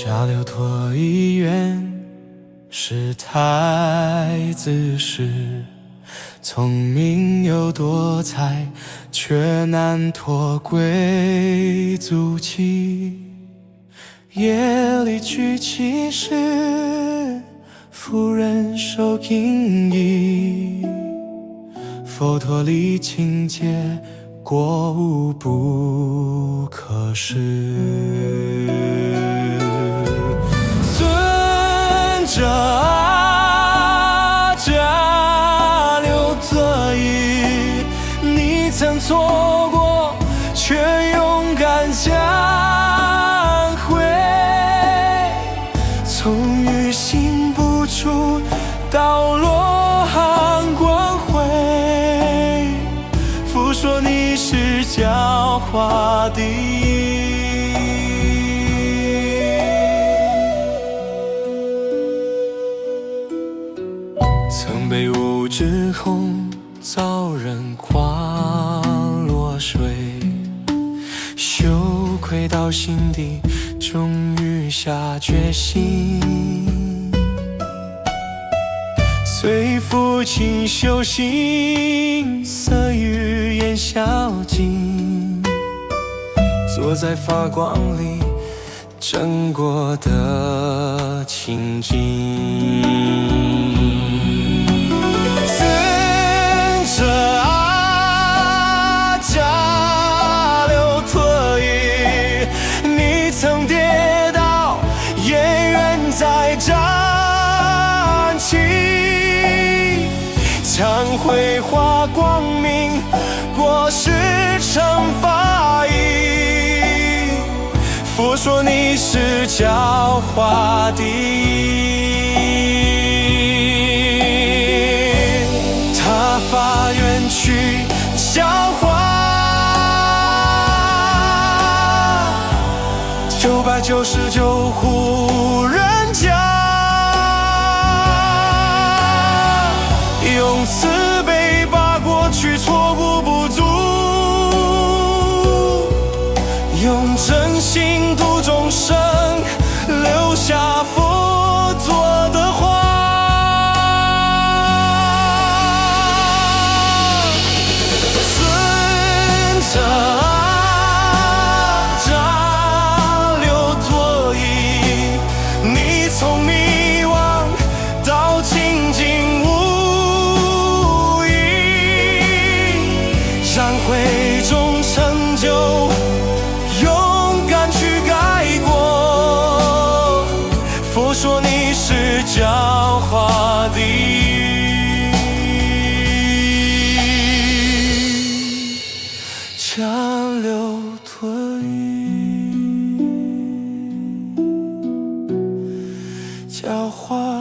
家流脱衣缘，是太子时，聪明又多才，却难脱贵族气。夜里举起时，夫人手印仪，佛陀里情节，过无不可视。尊者啊，家流脱衣，你曾错过，却勇敢相会。从于心不出，到落寒光辉。父说你是教化第一。曾被误之红，遭人夸落水，羞愧到心底，终于下决心。随父亲修行，色与烟消尽，坐在发光里，真过的清净。尊者啊，家流脱衣，你曾跌倒，也愿再站起。将辉化光明，过世成法义。佛说你是教化第一。他发愿去教化999户人家。用慈悲把过去错误补足，用真心度众生，留下佛陀的话。尊者啊，家流脱衣，你从迷惘到清净让慧中成就，勇敢去改过。佛说你是教化第一。家流脱衣，教化